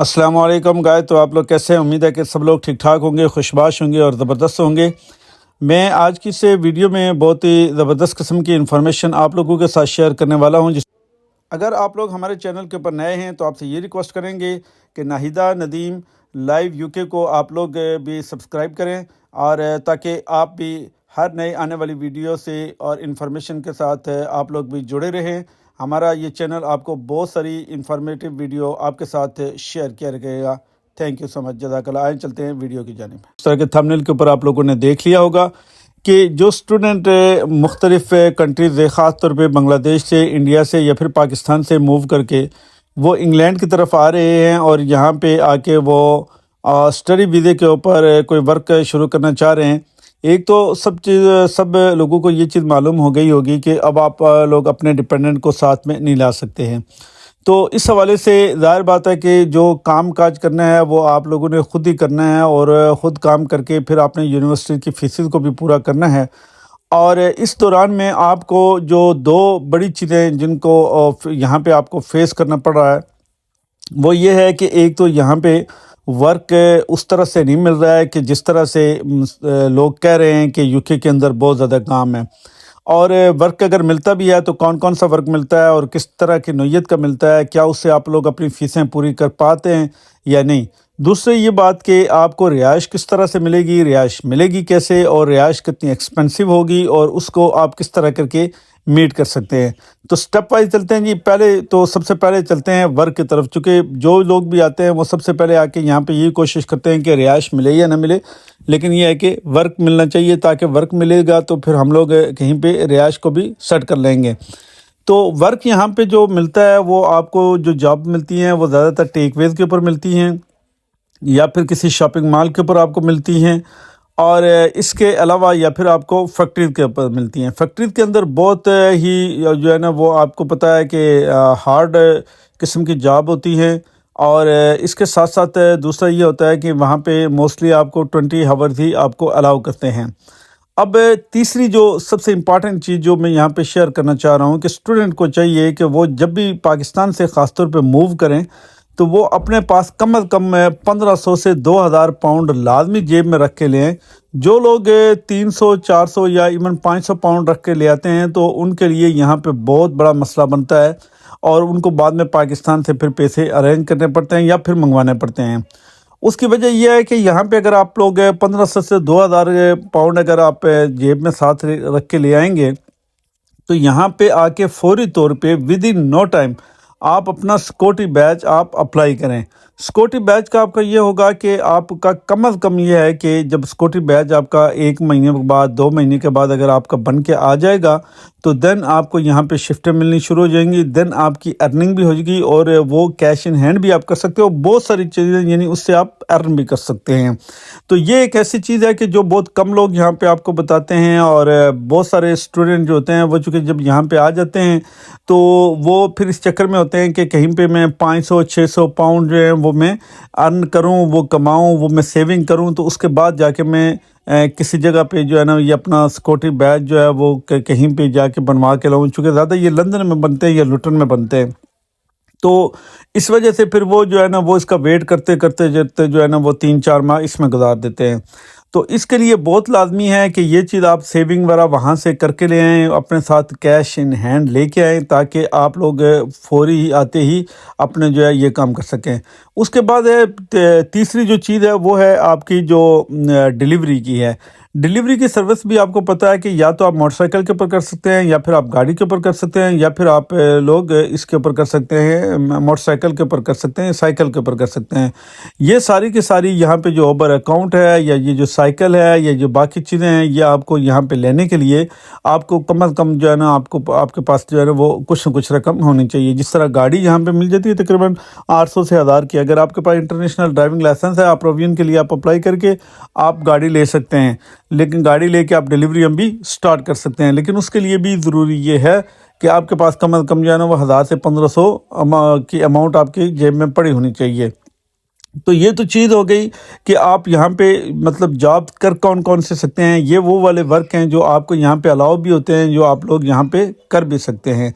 السلام علیکم گائے، تو آپ لوگ کیسے ہیں؟ امید ہے کہ سب لوگ ٹھیک ٹھاک ہوں گے، خوشباش ہوں گے اور زبردست ہوں گے۔ میں آج کی سے ویڈیو میں بہت ہی زبردست قسم کی انفارمیشن آپ لوگوں کے ساتھ شیئر کرنے والا ہوں۔ اگر آپ لوگ ہمارے چینل کے اوپر نئے ہیں تو آپ سے یہ ریکویسٹ کریں گے کہ ناہیدہ ندیم لائیو یو کے کو آپ لوگ بھی سبسکرائب کریں، اور تاکہ آپ بھی ہر نئے آنے والی ویڈیو سے اور انفارمیشن کے ساتھ آپ لوگ بھی جڑے رہیں۔ ہمارا یہ چینل آپ کو بہت ساری انفارمیٹیو ویڈیو آپ کے ساتھ شیئر کیا رہے گا۔ تھینک یو سو مچ، جزاک اللہ۔ آئیں چلتے ہیں ویڈیو کی جانب۔ اس طرح کے تھمبنیل کے اوپر آپ لوگوں نے دیکھ لیا ہوگا کہ جو اسٹوڈنٹ مختلف کنٹریز، خاص طور پہ بنگلہ دیش سے، انڈیا سے یا پھر پاکستان سے موو کر کے وہ انگلینڈ کی طرف آ رہے ہیں، اور یہاں پہ آ کے وہ اسٹڈی ویزے کے اوپر کوئی ورک شروع کرنا چاہ رہے ہیں۔ ایک تو سب لوگوں کو یہ چیز معلوم ہو گئی ہوگی کہ اب آپ لوگ اپنے ڈپینڈنٹ کو ساتھ میں نہیں لا سکتے ہیں۔ تو اس حوالے سے ظاہر بات ہے کہ جو کام کاج کرنا ہے وہ آپ لوگوں نے خود ہی کرنا ہے، اور خود کام کر کے پھر آپ نے یونیورسٹی کی فیسز کو بھی پورا کرنا ہے۔ اور اس دوران میں آپ کو جو دو بڑی چیزیں جن کو یہاں پہ آپ کو فیس کرنا پڑ رہا ہے، وہ یہ ہے کہ ایک تو یہاں پہ ورک اس طرح سے نہیں مل رہا ہے کہ جس طرح سے لوگ کہہ رہے ہیں کہ یو کے اندر بہت زیادہ کام ہے، اور ورک اگر ملتا بھی ہے تو کون سا ورک ملتا ہے اور کس طرح کی نوعیت کا ملتا ہے، کیا اس سے آپ لوگ اپنی فیسیں پوری کر پاتے ہیں یا نہیں۔ دوسری یہ بات کہ آپ کو رہائش کس طرح سے ملے گی، رہائش ملے گی کیسے، اور رہائش کتنی ایکسپینسو ہوگی، اور اس کو آپ کس طرح کر کے میٹ کر سکتے ہیں۔ تو سٹیپ وائز چلتے ہیں جی۔ سب سے پہلے چلتے ہیں ورک کی طرف، چونکہ جو لوگ بھی آتے ہیں وہ سب سے پہلے آ کے یہاں پہ یہ کوشش کرتے ہیں کہ رہائش ملے یا نہ ملے، لیکن یہ ہے کہ ورک ملنا چاہیے، تاکہ ورک ملے گا تو پھر ہم لوگ کہیں پہ رہائش کو بھی سیٹ کر لیں گے۔ تو ورک یہاں پہ جو ملتا ہے وہ آپ کو جو جاب ملتی ہیں وہ زیادہ تر ٹیک ویز کے اوپر ملتی ہیں، یا پھر کسی شاپنگ مال کے اوپر آپ کو ملتی ہیں، اور اس کے علاوہ یا پھر آپ کو فیکٹریز کے اوپر ملتی ہیں۔ فیکٹریز کے اندر بہت ہی جو ہے نا وہ آپ کو پتہ ہے کہ ہارڈ قسم کی جاب ہوتی ہے، اور اس کے ساتھ ساتھ دوسرا یہ ہوتا ہے کہ وہاں پہ موسٹلی آپ کو 20 آورز ہی آپ کو الاؤ کرتے ہیں۔ اب تیسری جو سب سے امپارٹنٹ چیز جو میں یہاں پہ شیئر کرنا چاہ رہا ہوں کہ اسٹوڈنٹ کو چاہیے کہ وہ جب بھی پاکستان سے خاص طور پہ موو کریں تو وہ اپنے پاس کم از کم 1500 سے 2000 پاؤنڈ لازمی جیب میں رکھ کے لیں۔ جو لوگ 300 400 یا ایون 500 پاؤنڈ رکھ کے لے آتے ہیں تو ان کے لیے یہاں پہ بہت بڑا مسئلہ بنتا ہے، اور ان کو بعد میں پاکستان سے پھر پیسے ارینج کرنے پڑتے ہیں یا پھر منگوانے پڑتے ہیں۔ اس کی وجہ یہ ہے کہ یہاں پہ اگر آپ لوگ 1500 سے 2000 پاؤنڈ اگر آپ جیب میں ساتھ رکھ کے لے آئیں گے تو یہاں پہ آ کے فوری طور پہ ود ان نو ٹائم آپ اپنا سیکورٹی بیج آپ اپلائی کریں۔ سیکورٹی بیج کا آپ کا یہ ہوگا کہ آپ کا کم از کم یہ ہے کہ جب سیکورٹی بیج آپ کا 1 مہینے کے بعد 2 مہینے کے بعد اگر آپ کا بن کے آ جائے گا تو دین آپ کو یہاں پہ شفٹیں ملنی شروع ہو جائیں گی، دین آپ کی ارننگ بھی ہو جائے گی، اور وہ کیش ان ہینڈ بھی آپ کر سکتے ہو، بہت ساری چیزیں یعنی اس سے آپ ارن بھی کر سکتے ہیں۔ تو یہ ایک ایسی چیز ہے کہ جو بہت کم لوگ یہاں پہ آپ کو بتاتے ہیں، اور بہت سارے اسٹوڈنٹ جو ہوتے ہیں وہ چونکہ جب یہاں پہ آ جاتے ہیں تو وہ پھر اس چکر میں ہوتے ہیں کہ کہیں پہ میں 500 600 پاؤنڈ جو ہے وہ میں ارن کروں، وہ کماؤں، وہ میں سیونگ کروں، تو اس کے بعد جا کے میں کسی جگہ پہ جو ہے نا یہ اپنا سیکورٹی بیج جو ہے وہ کہیں پہ جا کے بنوا کے لاؤں، چونکہ زیادہ یہ لندن میں بنتے ہیں یا لوٹن میں بنتے ہیں۔ تو اس وجہ سے پھر وہ جو ہے نا وہ اس کا ویٹ کرتے کرتے جو ہے نا وہ 3 4 ماہ اس میں گزار دیتے ہیں۔ تو اس کے لیے بہت لازمی ہے کہ یہ چیز آپ سیونگ وغیرہ وہاں سے کر کے لے آئیں، اپنے ساتھ کیش ان ہینڈ لے کے آئیں، تاکہ آپ لوگ فوری ہی آتے ہی اپنے جو ہے یہ کام کر سکیں۔ اس کے بعد تیسری جو چیز ہے وہ ہے آپ کی جو ڈیلیوری کی ہے۔ ڈیلیوری کی سروس بھی آپ کو پتہ ہے کہ یا تو آپ موٹر سائیکل کے اوپر کر سکتے ہیں، یا پھر آپ گاڑی کے اوپر کر سکتے ہیں، یا پھر آپ لوگ اس کے اوپر کر سکتے ہیں، موٹر سائیکل کے اوپر کر سکتے ہیں، سائیکل کے اوپر کر سکتے ہیں۔ یہ ساری کی ساری یہاں پہ جو اوبر اکاؤنٹ ہے، یا یہ جو سائیکل ہے، یا جو باقی چیزیں ہیں، یہ آپ کو یہاں پہ لینے کے لیے آپ کو کم از کم جو ہے نا آپ کے پاس جو ہے نا وہ کچھ نہ کچھ رقم ہونی چاہیے۔ جس طرح گاڑی یہاں پہ مل جاتی ہے تقریباً 800 سے 1000 کی، اگر آپ کے پاس انٹرنیشنل ڈرائیونگ لائسنس ہے، آپ پروویژن کے لیے آپ اپلائی کر کے آپ گاڑی لے سکتے ہیں، لیکن گاڑی لے کے آپ ڈیلیوری ہم بھی سٹارٹ کر سکتے ہیں۔ لیکن اس کے لیے بھی ضروری یہ ہے کہ آپ کے پاس کم از کم جو ہے نا وہ 1000 سے 1500 کی اماؤنٹ آپ کی جیب میں پڑی ہونی چاہیے۔ تو یہ تو چیز ہو گئی کہ آپ یہاں پہ مطلب جاب کر کون سے سکتے ہیں۔ یہ وہ والے ورک ہیں جو آپ کو یہاں پہ الاؤ بھی ہوتے ہیں، جو آپ لوگ یہاں پہ کر بھی سکتے ہیں۔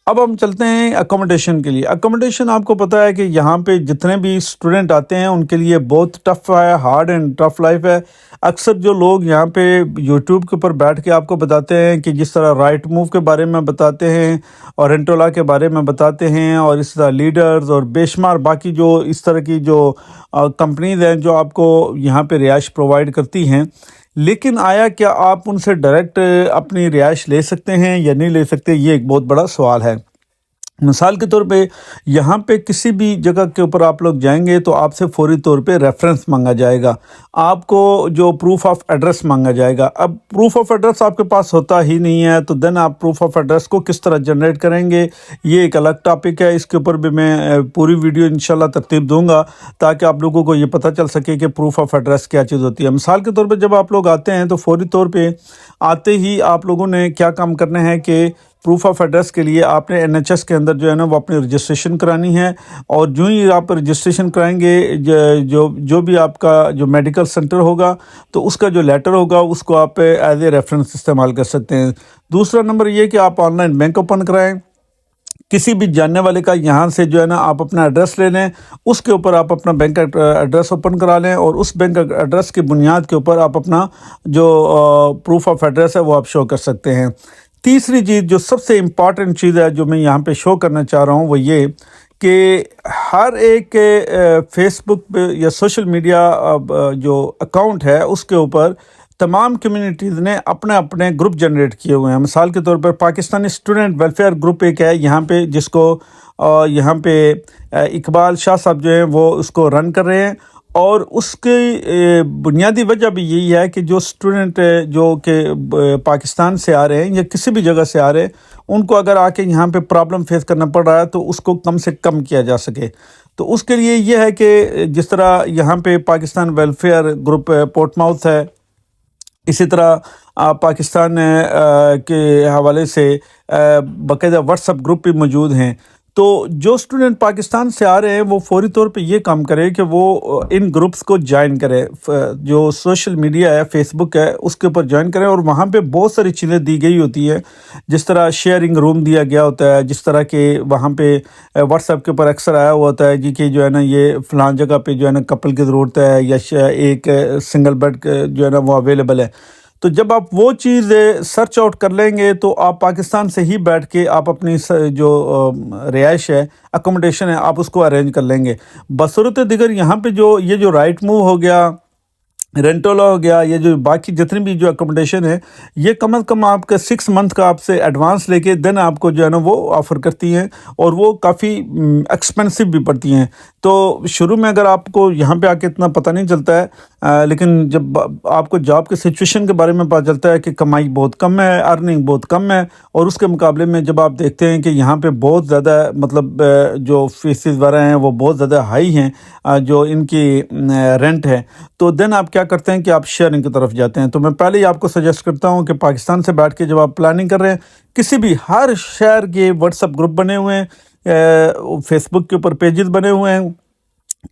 اب ہم چلتے ہیں اکوموڈیشن کے لیے۔ اکوموڈیشن آپ کو پتہ ہے کہ یہاں پہ جتنے بھی اسٹوڈنٹ آتے ہیں ان کے لیے بہت ٹف ہے، ہارڈ اینڈ ٹف لائف ہے۔ اکثر جو لوگ یہاں پہ یوٹیوب کے اوپر بیٹھ کے آپ کو بتاتے ہیں کہ جس طرح رائٹ موو کے بارے میں بتاتے ہیں اور رینٹولا کے بارے میں بتاتے ہیں، اور اس طرح لیڈرز اور بے شمار باقی جو اس طرح کی جو کمپنیز ہیں جو آپ کو یہاں پہ رہائش پرووائڈ کرتی ہیں، لیکن آیا کیا آپ ان سے ڈائریکٹ اپنی رہائش لے سکتے ہیں یا نہیں لے سکتے؟ یہ ایک بہت بڑا سوال ہے۔ مثال کے طور پہ یہاں پہ کسی بھی جگہ کے اوپر آپ لوگ جائیں گے تو آپ سے فوری طور پہ ریفرنس مانگا جائے گا، آپ کو جو پروف آف ایڈریس مانگا جائے گا۔ اب پروف آف ایڈریس آپ کے پاس ہوتا ہی نہیں ہے تو دین آپ پروف آف ایڈریس کو کس طرح جنریٹ کریں گے، یہ ایک الگ ٹاپک ہے۔ اس کے اوپر بھی میں پوری ویڈیو انشاءاللہ ترتیب دوں گا تاکہ آپ لوگوں کو یہ پتہ چل سکے کہ پروف آف ایڈریس کیا چیز ہوتی ہے۔ مثال کے طور پہ جب آپ لوگ آتے ہیں تو فوری طور پہ آتے ہی آپ لوگوں نے کیا کام کرنا ہے کہ پروف آف ایڈریس کے لیے آپ نے NHS کے اندر جو ہے نا وہ اپنی رجسٹریشن کرانی ہے، اور جو ہی آپ رجسٹریشن کرائیں گے جو بھی آپ کا جو میڈیکل سینٹر ہوگا تو اس کا جو لیٹر ہوگا اس کو آپ ایز اے ریفرنس استعمال کر سکتے ہیں۔ دوسرا نمبر یہ کہ آپ آن لائن بینک اوپن کرائیں، کسی بھی جاننے والے کا یہاں سے جو ہے نا آپ اپنا ایڈریس لے لیں، اس کے اوپر آپ اپنا بینک ایڈریس اوپن کرا لیں، اور اس بینک ایڈریس کی بنیاد کے اوپر آپ اپنا جو پروف آف ایڈریس ہے وہ آپ شو کر سکتے ہیں۔ تیسری چیز جو سب سے امپارٹنٹ چیز ہے جو میں یہاں پہ شو کرنا چاہ رہا ہوں وہ یہ کہ ہر ایک فیس بک پہ یا سوشل میڈیا جو اکاؤنٹ ہے اس کے اوپر تمام کمیونٹیز نے اپنے اپنے گروپ جنریٹ کیے ہوئے ہیں۔ مثال کے طور پر پاکستانی اسٹوڈنٹ ویلفیئر گروپ ایک ہے یہاں پہ، جس کو یہاں پہ اقبال شاہ صاحب جو ہیں وہ اس کو رن کر رہے ہیں، اور اس کی بنیادی وجہ بھی یہی ہے کہ جو اسٹوڈنٹ جو کہ پاکستان سے آ رہے ہیں یا کسی بھی جگہ سے آ رہے ہیں، ان کو اگر آ کے یہاں پہ پرابلم فیس کرنا پڑ رہا ہے تو اس کو کم سے کم کیا جا سکے۔ تو اس کے لیے یہ ہے کہ جس طرح یہاں پہ Pakistan welfare group port mouth ہے، اسی طرح پاکستان کے حوالے سے باقاعدہ واٹس ایپ گروپ بھی موجود ہیں۔ تو جو اسٹوڈنٹ پاکستان سے آ رہے ہیں وہ فوری طور پہ یہ کام کرے کہ وہ ان گروپس کو جوائن کرے، جو سوشل میڈیا ہے، فیس بک ہے، اس کے اوپر جوائن کریں، اور وہاں پہ بہت ساری چیزیں دی گئی ہوتی ہیں، جس طرح شیئرنگ روم دیا گیا ہوتا ہے، جس طرح کہ وہاں پہ واٹس ایپ کے اوپر اکثر آیا ہوا ہوتا ہے جی کہ جو ہے نا یہ فلاں جگہ پہ جو ہے نا کپل کی ضرورت ہے یا ایک سنگل بیڈ جو ہے نا وہ اویلیبل ہے۔ تو جب آپ وہ چیز سرچ آؤٹ کر لیں گے تو آپ پاکستان سے ہی بیٹھ کے آپ اپنی جو رہائش ہے، اکوموڈیشن ہے، آپ اس کو ارینج کر لیں گے۔ بصورت دیگر یہاں پہ یہ جو رائٹ موو ہو گیا، رینٹولا ہو گیا، یہ جو باقی جتنی بھی جو اکوموڈیشن ہے، یہ کم از کم آپ کا 6 منتھ کا آپ سے ایڈوانس لے کے دین آپ کو جو ہے نا وہ آفر کرتی ہیں، اور وہ کافی ایکسپینسو بھی پڑتی ہیں۔ تو شروع میں اگر آپ کو یہاں پہ آ کے اتنا پتہ نہیں چلتا ہے، لیکن جب آپ کو جاب کے سچویشن کے بارے میں پتہ چلتا ہے کہ کمائی بہت کم ہے، ارننگ بہت کم ہے، اور اس کے مقابلے میں جب آپ دیکھتے ہیں کہ یہاں پہ بہت زیادہ مطلب جو فیسز وغیرہ ہیں وہ بہت زیادہ ہائی ہیں، جو ان کی رینٹ ہے، تو دین آپ کیا کرتے ہیں کہ آپ شیئرنگ کی طرف جاتے ہیں۔ تو میں پہلے ہی آپ کو سجیسٹ کرتا ہوں کہ پاکستان سے بیٹھ کے جب آپ پلاننگ کر رہے ہیں، کسی بھی ہر شہر کے واٹس ایپ گروپ بنے ہوئے ہیں، فیس بک کے اوپر پیجز بنے ہوئے ہیں،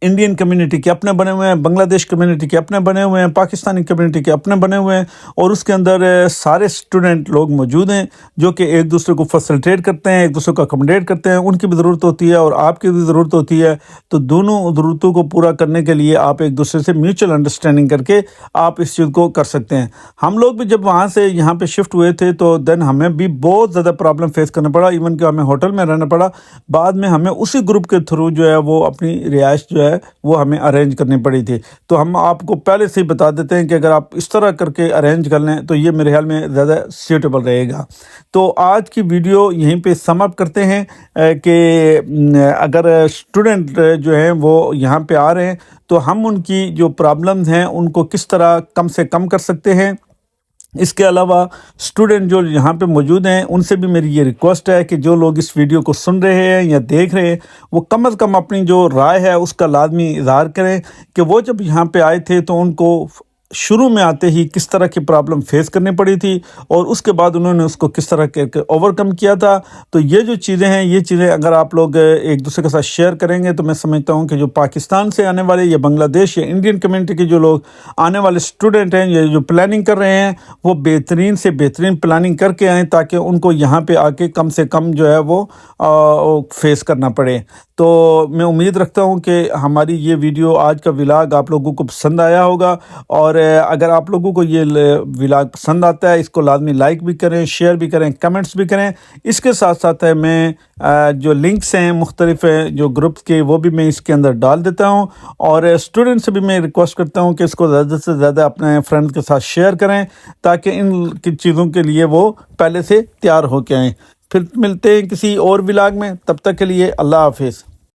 انڈین کمیونٹی کے اپنے بنے ہوئے ہیں، بنگلہ دیش کمیونٹی کے اپنے بنے ہوئے ہیں، پاکستانی کمیونٹی کے اپنے بنے ہوئے ہیں، اور اس کے اندر سارے اسٹوڈنٹ لوگ موجود ہیں جو کہ ایک دوسرے کو فیسلٹیٹ کرتے ہیں، ایک دوسرے کو اکوموڈیٹ کرتے ہیں۔ ان کی بھی ضرورت ہوتی ہے اور آپ کی بھی ضرورت ہوتی ہے، تو دونوں ضرورتوں کو پورا کرنے کے لیے آپ ایک دوسرے سے میوچل انڈرسٹینڈنگ کر کے آپ اس چیز کو کر سکتے ہیں۔ ہم لوگ بھی جب وہاں سے یہاں پہ شفٹ ہوئے تھے تو دین ہمیں بھی بہت زیادہ پرابلم فیس کرنا پڑا، ایون کہ ہمیں ہوٹل میں رہنا پڑا۔ بعد میں ہمیں اسی گروپ کے تھرو جو ہے وہ اپنی رہائش جو ہے وہ ہمیں ارینج کرنی پڑی تھی۔ تو ہم آپ کو پہلے سے ہی بتا دیتے ہیں کہ اگر آپ اس طرح کر کے ارینج کر لیں تو یہ میرے خیال میں زیادہ سیوٹیبل رہے گا۔ تو آج کی ویڈیو یہیں پہ سم اپ کرتے ہیں کہ اگر اسٹوڈنٹ جو ہیں وہ یہاں پہ آ رہے ہیں تو ہم ان کی جو پرابلمز ہیں ان کو کس طرح کم سے کم کر سکتے ہیں۔ اس کے علاوہ اسٹوڈنٹ جو یہاں پہ موجود ہیں ان سے بھی میری یہ ریکویسٹ ہے کہ جو لوگ اس ویڈیو کو سن رہے ہیں یا دیکھ رہے ہیں وہ کم از کم اپنی جو رائے ہے اس کا لازمی اظہار کریں کہ وہ جب یہاں پہ آئے تھے تو ان کو شروع میں آتے ہی کس طرح کی پرابلم فیس کرنی پڑی تھی اور اس کے بعد انہوں نے اس کو کس طرح کے اوور کم کیا تھا. تو یہ جو چیزیں ہیں، یہ چیزیں اگر آپ لوگ ایک دوسرے کے ساتھ شیئر کریں گے تو میں سمجھتا ہوں کہ جو پاکستان سے آنے والے یا بنگلہ دیش یا انڈین کمیونٹی کے جو لوگ آنے والے اسٹوڈنٹ ہیں یا جو پلاننگ کر رہے ہیں، وہ بہترین سے بہترین پلاننگ کر کے آئیں تاکہ ان کو یہاں پہ آ کے کم سے کم جو ہے وہ فیس کرنا پڑے. تو میں امید رکھتا ہوں کہ ہماری یہ ویڈیو، آج کا ولاگ آپ لوگوں کو پسند آیا ہوگا، اور اگر آپ لوگوں کو یہ ولاگ پسند آتا ہے اس کو لازمی لائک بھی کریں، شیئر بھی کریں، کمنٹس بھی کریں. اس کے ساتھ ساتھ میں جو لنکس ہیں مختلف جو گروپس کے، وہ بھی میں اس کے اندر ڈال دیتا ہوں، اور اسٹوڈنٹ سے بھی میں ریکویسٹ کرتا ہوں کہ اس کو زیادہ سے زیادہ اپنے فرینڈ کے ساتھ شیئر کریں تاکہ ان کی چیزوں کے لیے وہ پہلے سے تیار ہو کے آئیں. پھر ملتے ہیں کسی اور ولاگ میں، تب تک کے لیے اللہ حافظ.